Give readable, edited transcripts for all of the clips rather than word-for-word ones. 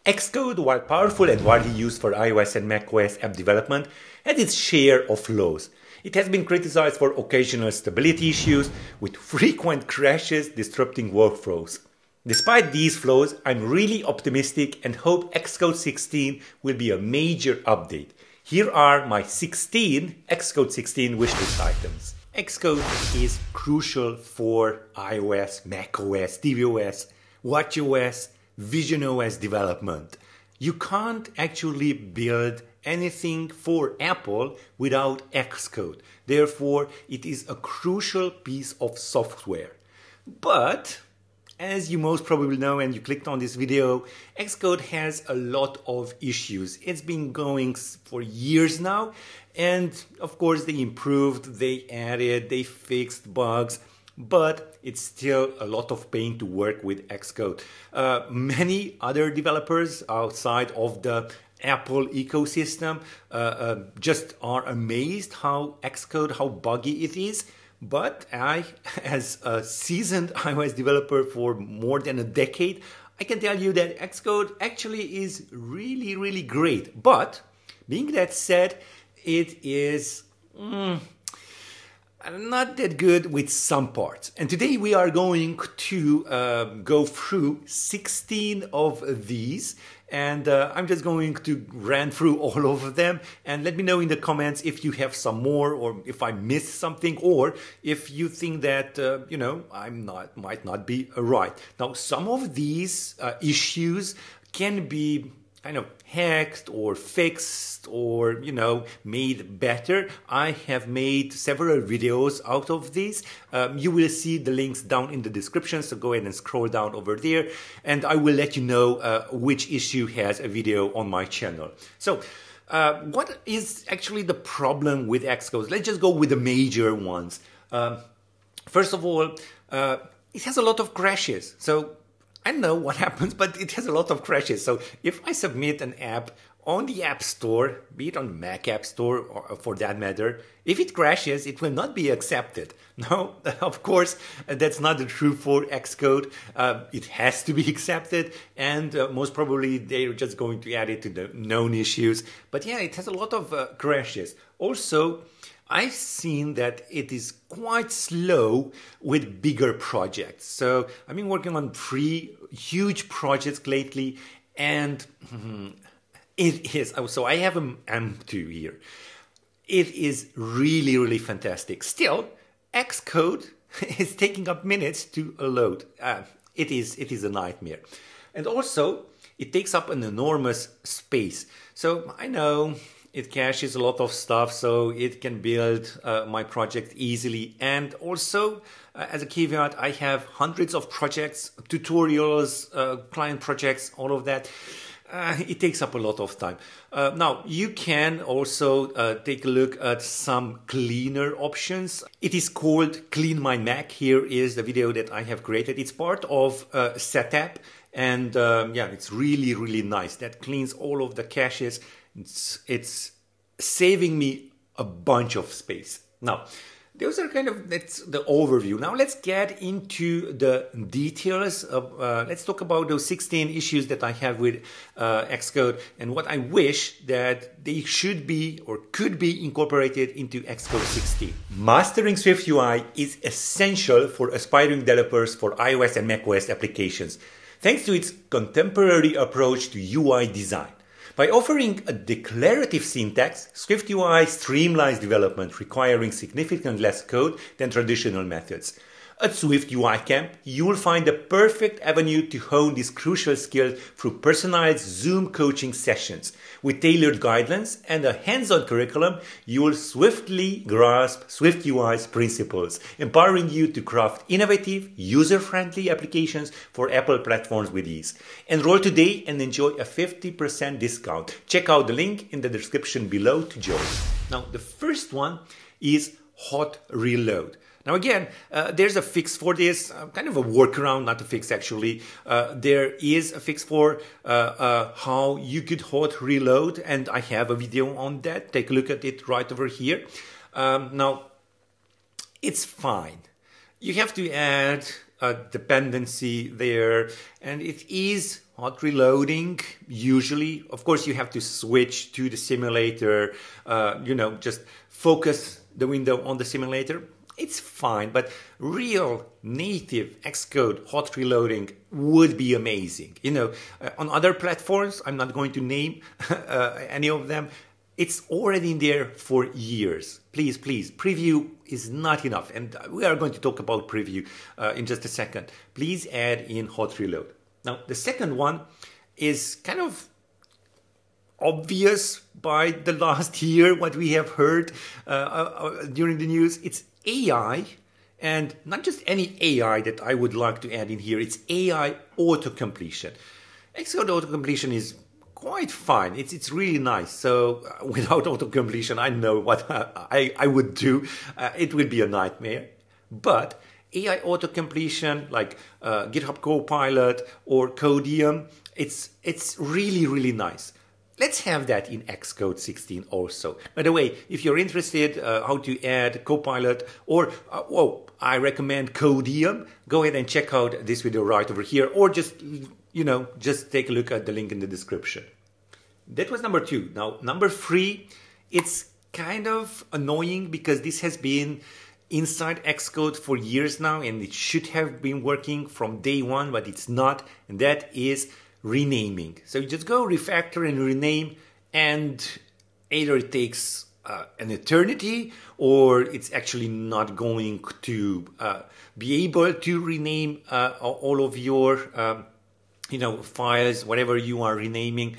Xcode, while powerful and widely used for iOS and macOS app development, has its share of flaws. It has been criticized for occasional stability issues, with frequent crashes disrupting workflows. Despite these flaws, I'm really optimistic and hope Xcode 16 will be a major update. Here are my 16 Xcode 16 wishlist items. Xcode is crucial for iOS, macOS, tvOS, watchOS, visionOS development. You can't actually build anything for Apple without Xcode. Therefore, it is a crucial piece of software. But as you most probably know, and you clicked on this video, Xcode has a lot of issues. It's been going for years now, and of course they improved, they added, they fixed bugs, but it's still a lot of pain to work with Xcode. Many other developers outside of the Apple ecosystem just are amazed how buggy it is. But I, as a seasoned iOS developer for more than a decade, I can tell you that Xcode actually is really, really great. But being that said, it is not that good with some parts. And today we are going to go through 16 of these, and I'm just going to run through all of them, and let me know in the comments if you have some more, or if I missed something, or if you think that might not be right. Now, some of these issues can be kind of hacked or fixed or made better. I have made several videos out of this. You will see the links down in the description, so go ahead and scroll down over there, and I will let you know which issue has a video on my channel. So what is actually the problem with Xcode? Let's just go with the major ones. First of all, it has a lot of crashes. So I don't know what happens, but it has a lot of crashes. So if I submit an app on the App Store, be it on Mac App Store or for that matter, if it crashes, it will not be accepted. No, of course, that's not the truth for Xcode. It has to be accepted, and most probably they're just going to add it to the known issues. But yeah, it has a lot of crashes. Also, I've seen that it is quite slow with bigger projects. So I've been working on 3 huge projects lately, and it is, so I have an M2 here. It is really, really fantastic. Still, Xcode is taking up minutes to load. It is a nightmare. And also, it takes up an enormous space. So I know it caches a lot of stuff, so it can build my project easily. And also, as a caveat, I have hundreds of projects, tutorials, client projects, all of that. It takes up a lot of time. Now, you can also take a look at some cleaner options. It is called Clean My Mac. Here is the video that I have created. It's part of Setup, and yeah, it's really, really nice. That cleans all of the caches. It's saving me a bunch of space. Now, those are that's the overview. Now let's get into the details of, let's talk about those 16 issues that I have with Xcode and what I wish that they should be or could be incorporated into Xcode 16. Mastering SwiftUI is essential for aspiring developers for iOS and macOS applications, thanks to its contemporary approach to UI design. By offering a declarative syntax, SwiftUI streamlines development, requiring significantly less code than traditional methods. At SwiftUI Camp, you will find the perfect avenue to hone this crucial skill through personalized Zoom coaching sessions. With tailored guidelines and a hands-on curriculum, you will swiftly grasp SwiftUI's principles, empowering you to craft innovative, user-friendly applications for Apple platforms with ease. Enroll today and enjoy a 50% discount. Check out the link in the description below to join. Now, the first one is hot reload. Now again, there's a fix for this, kind of a workaround, not a fix actually. There is a fix for how you could hot reload, and I have a video on that. Take a look at it right over here. Now, it's fine. You have to add a dependency there, and it is hot reloading, usually. Of course, you have to switch to the simulator, just focus the window on the simulator. It's fine, but real native Xcode hot reloading would be amazing. On other platforms, I'm not going to name any of them. It's already in there for years. Please, preview is not enough. And we are going to talk about preview in just a second. Please add in hot reload. Now, the second one is kind of obvious by the last year, what we have heard during the news. It's AI, and not just any AI that I would like to add in here. It's AI auto-completion. Xcode auto-completion is quite fine. It's really nice. So without auto-completion, I know what I would do. It would be a nightmare. But AI auto-completion like GitHub Copilot or Codium, it's really, really nice. Let's have that in Xcode 16 also. By the way, if you're interested how to add Copilot or, I recommend Codium, go ahead and check out this video right over here, or just take a look at the link in the description. That was number 2. Now, number 3, it's kind of annoying because this has been inside Xcode for years now, and it should have been working from day one, but it's not, and that is renaming. So you just go refactor and rename, and either it takes an eternity, or it's actually not going to be able to rename all of your files, whatever you are renaming.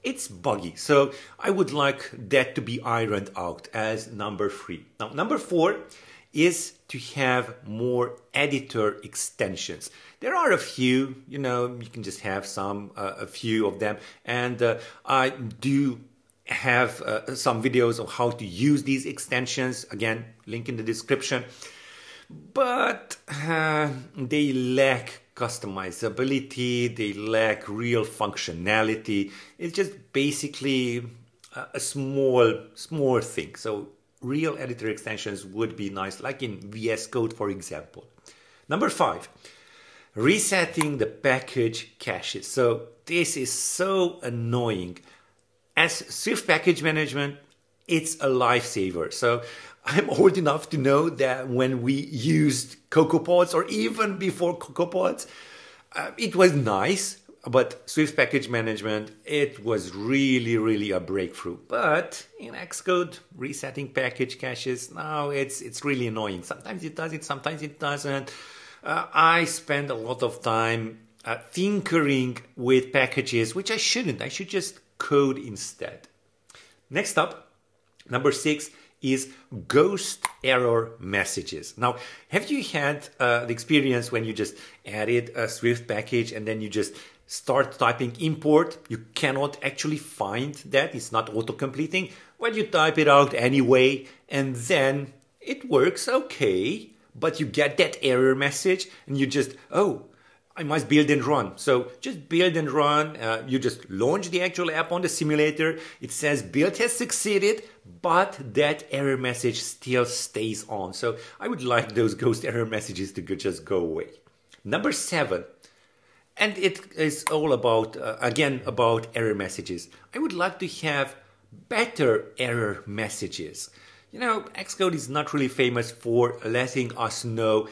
It's buggy. So I would like that to be ironed out as number 3. Now, number 4 is to have more editor extensions. There are a few, you can just have a few of them. And I do have some videos of how to use these extensions. Again, link in the description. But they lack customizability, they lack real functionality. It's just basically a small thing. So real editor extensions would be nice, like in VS Code, for example. Number 5, resetting the package caches. So this is so annoying. As Swift package management, it's a lifesaver. So I'm old enough to know that when we used CocoaPods, or even before CocoaPods, it was nice. But Swift package management, it was really, really a breakthrough. But in Xcode, resetting package caches, now it's really annoying. Sometimes it does it, sometimes it doesn't. I spend a lot of time tinkering with packages, which I shouldn't. I should just code instead. Next up, number 6 is ghost error messages. Now, have you had the experience when you just added a Swift package and then you just start typing import, you cannot actually find that, it's not auto-completing? Well, you type it out anyway, and then it works okay, but you get that error message, and you just, I must build and run. So just build and run, you just launch the actual app on the simulator, it says build has succeeded, but that error message still stays on. So I would like those ghost error messages to just go away. Number 7, and it is all about, again, about error messages. I would like to have better error messages. Xcode is not really famous for letting us know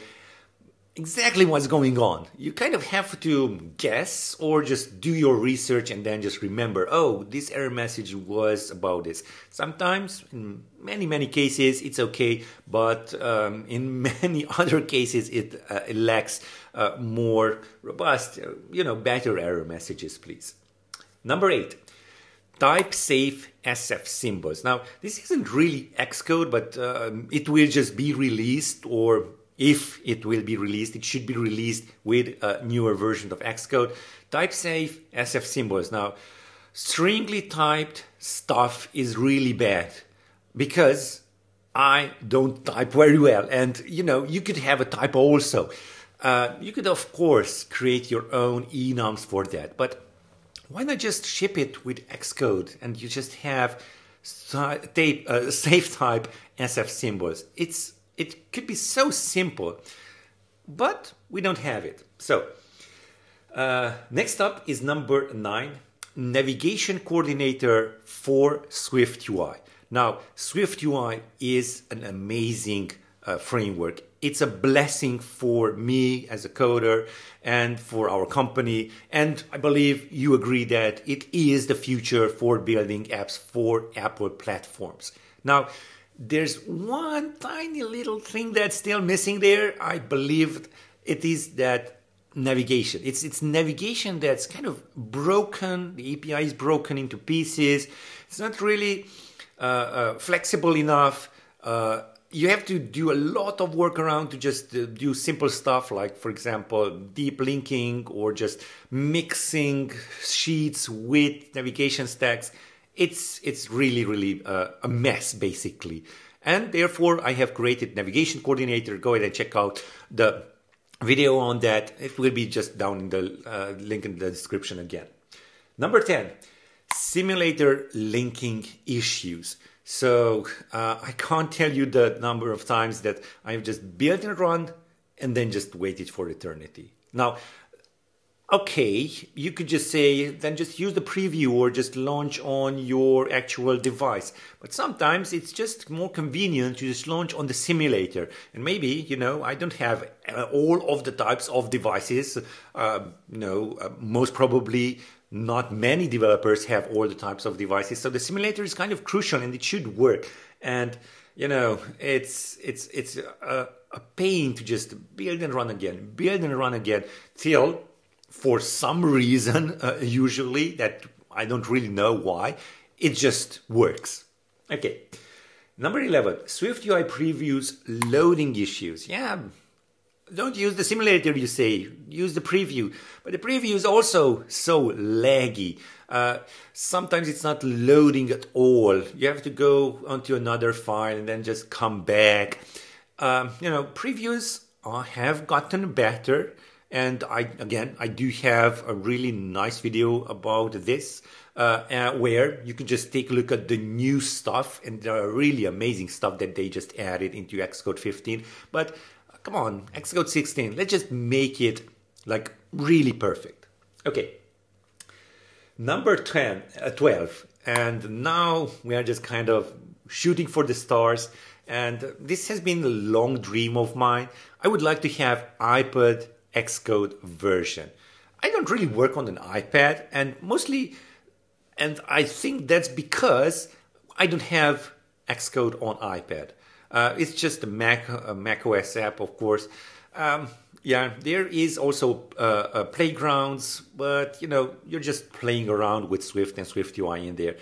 exactly what's going on. You kind of have to guess or just do your research and then just remember, this error message was about this. Sometimes, in many cases, it's okay, but in many other cases, it lacks more robust, better error messages, please. Number 8, type safe SF symbols. Now, this isn't really Xcode, but it will just be released, or if it will be released, it should be released with a newer version of Xcode. Type safe SF symbols. Now, stringly typed stuff is really bad because I don't type very well. And, you could have a typo also. You could, of course, create your own enums for that. But why not just ship it with Xcode and you just have safe type SF symbols? It could be so simple, but we don't have it. So Next up is number 9, navigation coordinator for SwiftUI. Now, SwiftUI is an amazing framework. It's a blessing for me as a coder and for our company. And I believe you agree that it is the future for building apps for Apple platforms. Now, there's one tiny little thing that's still missing there. I believe it is that navigation. It's navigation that's kind of broken. The API is broken into pieces. It's not really flexible enough. You have to do a lot of work around to just do simple stuff like, for example, deep linking or just mixing sheets with navigation stacks. It's really a mess, basically. And therefore, I have created Navigation Coordinator. Go ahead and check out the video on that. It will be just down in the link in the description again. Number 10, simulator linking issues. So I can't tell you the number of times that I've just built and run and then just waited for eternity. Now, okay, you could just say, then just use the preview or just launch on your actual device. But sometimes it's just more convenient to just launch on the simulator. And maybe, you know, I don't have all of the types of devices. Most probably not many developers have all the types of devices. So the simulator is kind of crucial and it should work. And, you know, it's a pain to just build and run again till, for some reason, usually that I don't really know why, it just works. Okay, number 11, SwiftUI previews loading issues. Yeah, don't use the simulator, you say, use the preview. But the preview is also so laggy. Sometimes it's not loading at all. You have to go onto another file and then just come back. Previews have gotten better. And I do have a really nice video about this where you can just take a look at the new stuff, and there are really amazing stuff that they just added into Xcode 15. But come on, Xcode 16, let's just make it like really perfect. Okay, number 12, and now we are just kind of shooting for the stars. And this has been a long dream of mine. I would like to have iPad Xcode version. I don't really work on an iPad, and I think that's because I don't have Xcode on iPad. It's just a Mac OS app, of course. Yeah, there is also playgrounds, but you know, you're just playing around with Swift and SwiftUI in there.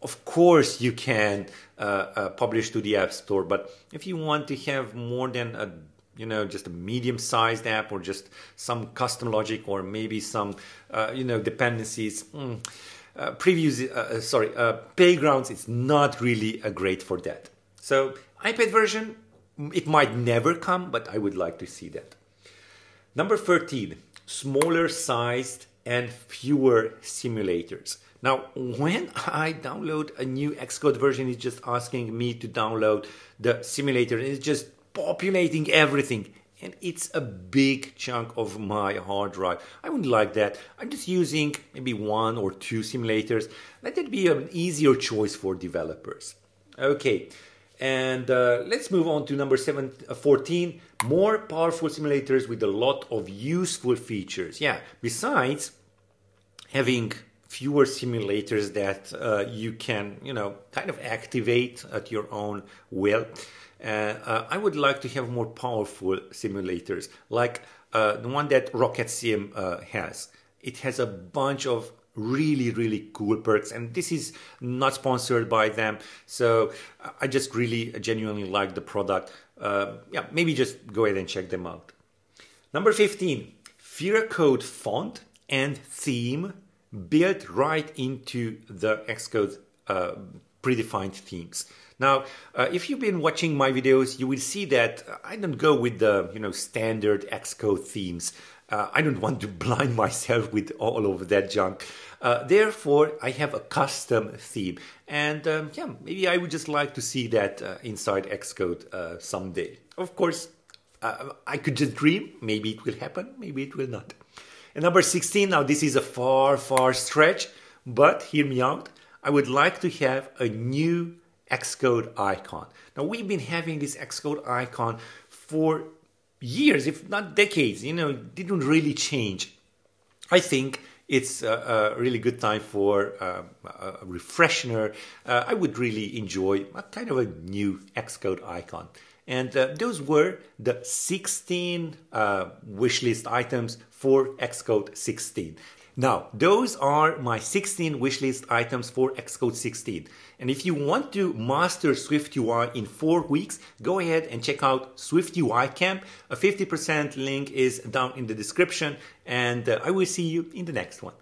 Of course, you can publish to the App Store, but if you want to have more than just a medium-sized app or just some custom logic or maybe some, dependencies. Playgrounds is not really great for that. So iPad version, it might never come, but I would like to see that. Number 13, smaller sized and fewer simulators. Now, when I download a new Xcode version, it's just asking me to download the simulator. It's just populating everything, and it's a big chunk of my hard drive. I wouldn't like that. I'm just using maybe 1 or 2 simulators. Let it be an easier choice for developers. Okay, and let's move on to number 14, more powerful simulators with a lot of useful features. Yeah, besides having fewer simulators that you can, kind of activate at your own will. I would like to have more powerful simulators, like the one that RocketSim has. It has a bunch of really cool perks, and this is not sponsored by them, so I just really genuinely like the product. Maybe just go ahead and check them out. Number 15, Code font and theme built right into the Xcode predefined themes. Now, if you've been watching my videos, you will see that I don't go with the standard Xcode themes. I don't want to blind myself with all of that junk. Therefore, I have a custom theme, and maybe I would just like to see that inside Xcode someday. Of course, I could just dream. Maybe it will happen. Maybe it will not. And number 16, now this is a far stretch, but hear me out. I would like to have a new Xcode icon. Now we've been having this Xcode icon for years, if not decades, it didn't really change. I think it's a really good time for a refresher. I would really enjoy a kind of a new Xcode icon. And those were the 16 wishlist items for Xcode 16. Now, those are my 16 wishlist items for Xcode 16. And if you want to master SwiftUI in 4 weeks, go ahead and check out SwiftUI Camp. A 50% link is down in the description, and I will see you in the next one.